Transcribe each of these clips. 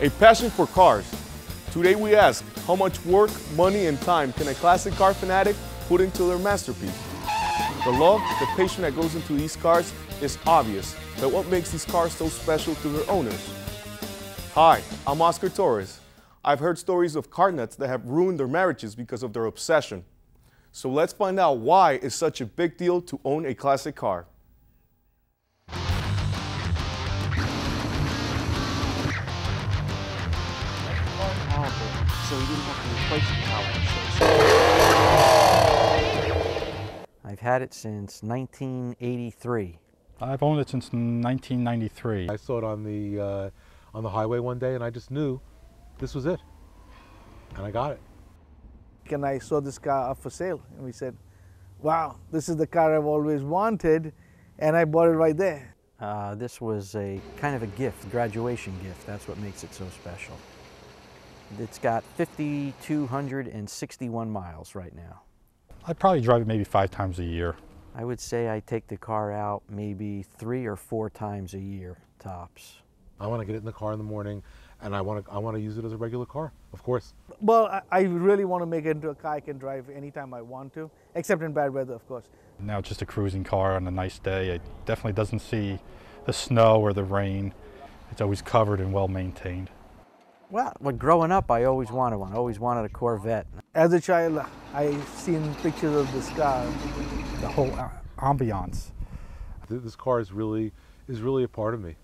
A passion for cars. Today we ask, how much work, money, and time can a classic car fanatic put into their masterpiece? The love, the passion that goes into these cars is obvious, but what makes these cars so special to their owners? Hi, I'm Oscar Torres. I've heard stories of car nuts that have ruined their marriages because of their obsession. So let's find out why it's such a big deal to own a classic car. So he didn't have to replace it. I've had it since 1983. I've owned it since 1993. I saw it on the highway one day, and I just knew this was it, and I got it. And I saw this car up for sale, and we said, "Wow, this is the car I've always wanted," and I bought it right there. This was a kind of a gift, graduation gift. That's what makes it so special. It's got 5,261 miles right now. I probably drive it maybe 5 times a year. I would say I take the car out maybe 3 or 4 times a year, tops. I want to get it in the car in the morning, and I want to use it as a regular car, of course. Well, I really want to make it into a car I can drive anytime I want to, except in bad weather, of course. Now it's just a cruising car on a nice day. It definitely doesn't see the snow or the rain. It's always covered and well maintained. Well, growing up, I always wanted one. Always wanted a Corvette. As a child, I've seen pictures of this car. The whole ambiance. This car is really a part of me.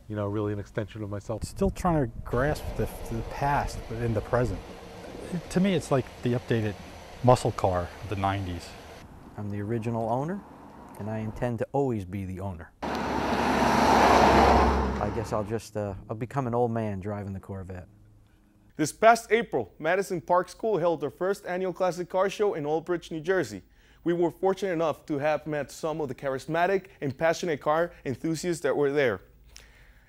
You know, really an extension of myself. Still trying to grasp the past, but in the present. To me, it's like the updated muscle car of the 90s. I'm the original owner, and I intend to always be the owner. I guess I'll become an old man driving the Corvette. This past April, Madison Park School held their first annual classic car show in Old Bridge, New Jersey. We were fortunate enough to have met some of the charismatic and passionate car enthusiasts that were there.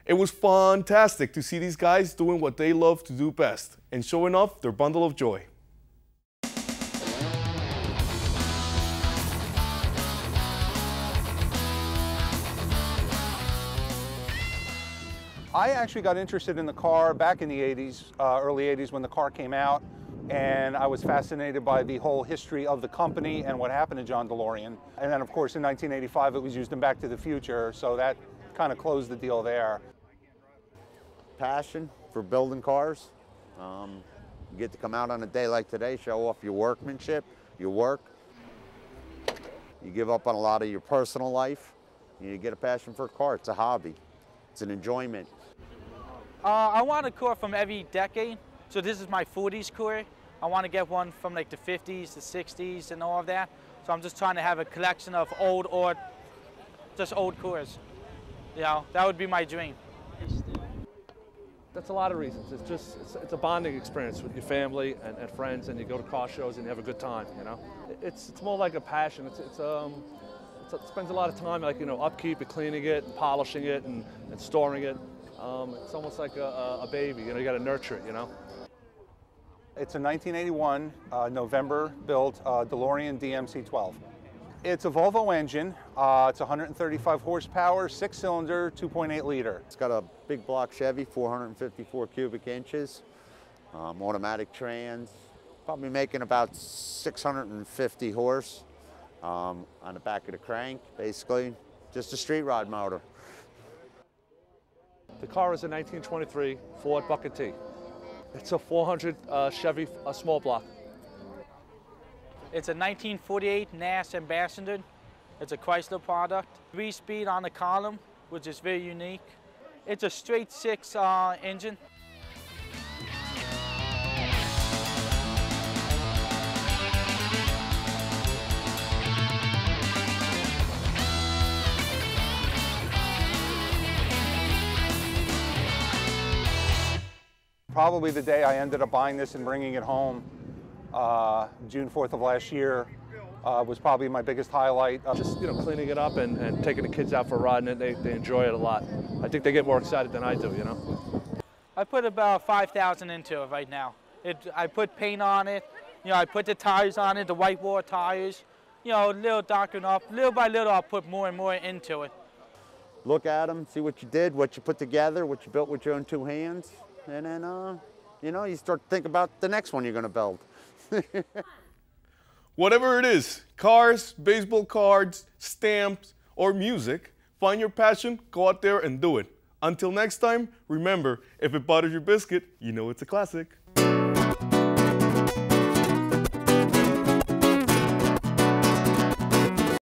It was fantastic to see these guys doing what they love to do best and showing off their bundle of joy. I actually got interested in the car back in the 80s, early 80s when the car came out, and I was fascinated by the whole history of the company and what happened to John DeLorean. And then of course in 1985 it was used in Back to the Future, so that kind of closed the deal there. Passion for building cars. You get to come out on a day like today, show off your workmanship, your work. You give up on a lot of your personal life. You get a passion for a car. It's a hobby. It's an enjoyment. I want a car from every decade. So this is my 40s car. I want to get one from like the 50s, the 60s, and all of that. So I'm just trying to have a collection of old or just old cars. You know, that would be my dream. That's a lot of reasons. It's a bonding experience with your family and friends, and you go to car shows and you have a good time. You know, it's more like a passion. It spends a lot of time, like, you know, upkeep and cleaning it, and polishing it, and storing it. It's almost like a baby. You know, you got to nurture it. You know. It's a 1981 November built DeLorean DMC-12. It's a Volvo engine. It's 135 horsepower, 6-cylinder, 2.8 liter. It's got a big block Chevy, 454 cubic inches, automatic trans, probably making about 650 horse on the back of the crank, basically. Just a street rod motor. The car is a 1923 Ford Bucket T. It's a 400 Chevy small block. It's a 1948 NAS Ambassador. It's a Chrysler product. 3-speed on the column, which is very unique. It's a straight 6 engine. Probably the day I ended up buying this and bringing it home, June 4th of last year, was probably my biggest highlight. Just, you know, cleaning it up and taking the kids out for a ride, and they enjoy it a lot. I think they get more excited than I do, you know. I put about 5,000 into it right now. I put paint on it, you know, I put the tires on it, the white wall tires, you know, a little darken up. Little by little, I'll put more and more into it. Look at them, see what you did, what you put together, what you built with your own 2 hands. and then, you know, you start to think about the next one you're going to build. Whatever it is, cars, baseball cards, stamps, or music, find your passion, go out there and do it. Until next time, remember, if it butters your biscuit, you know it's a classic.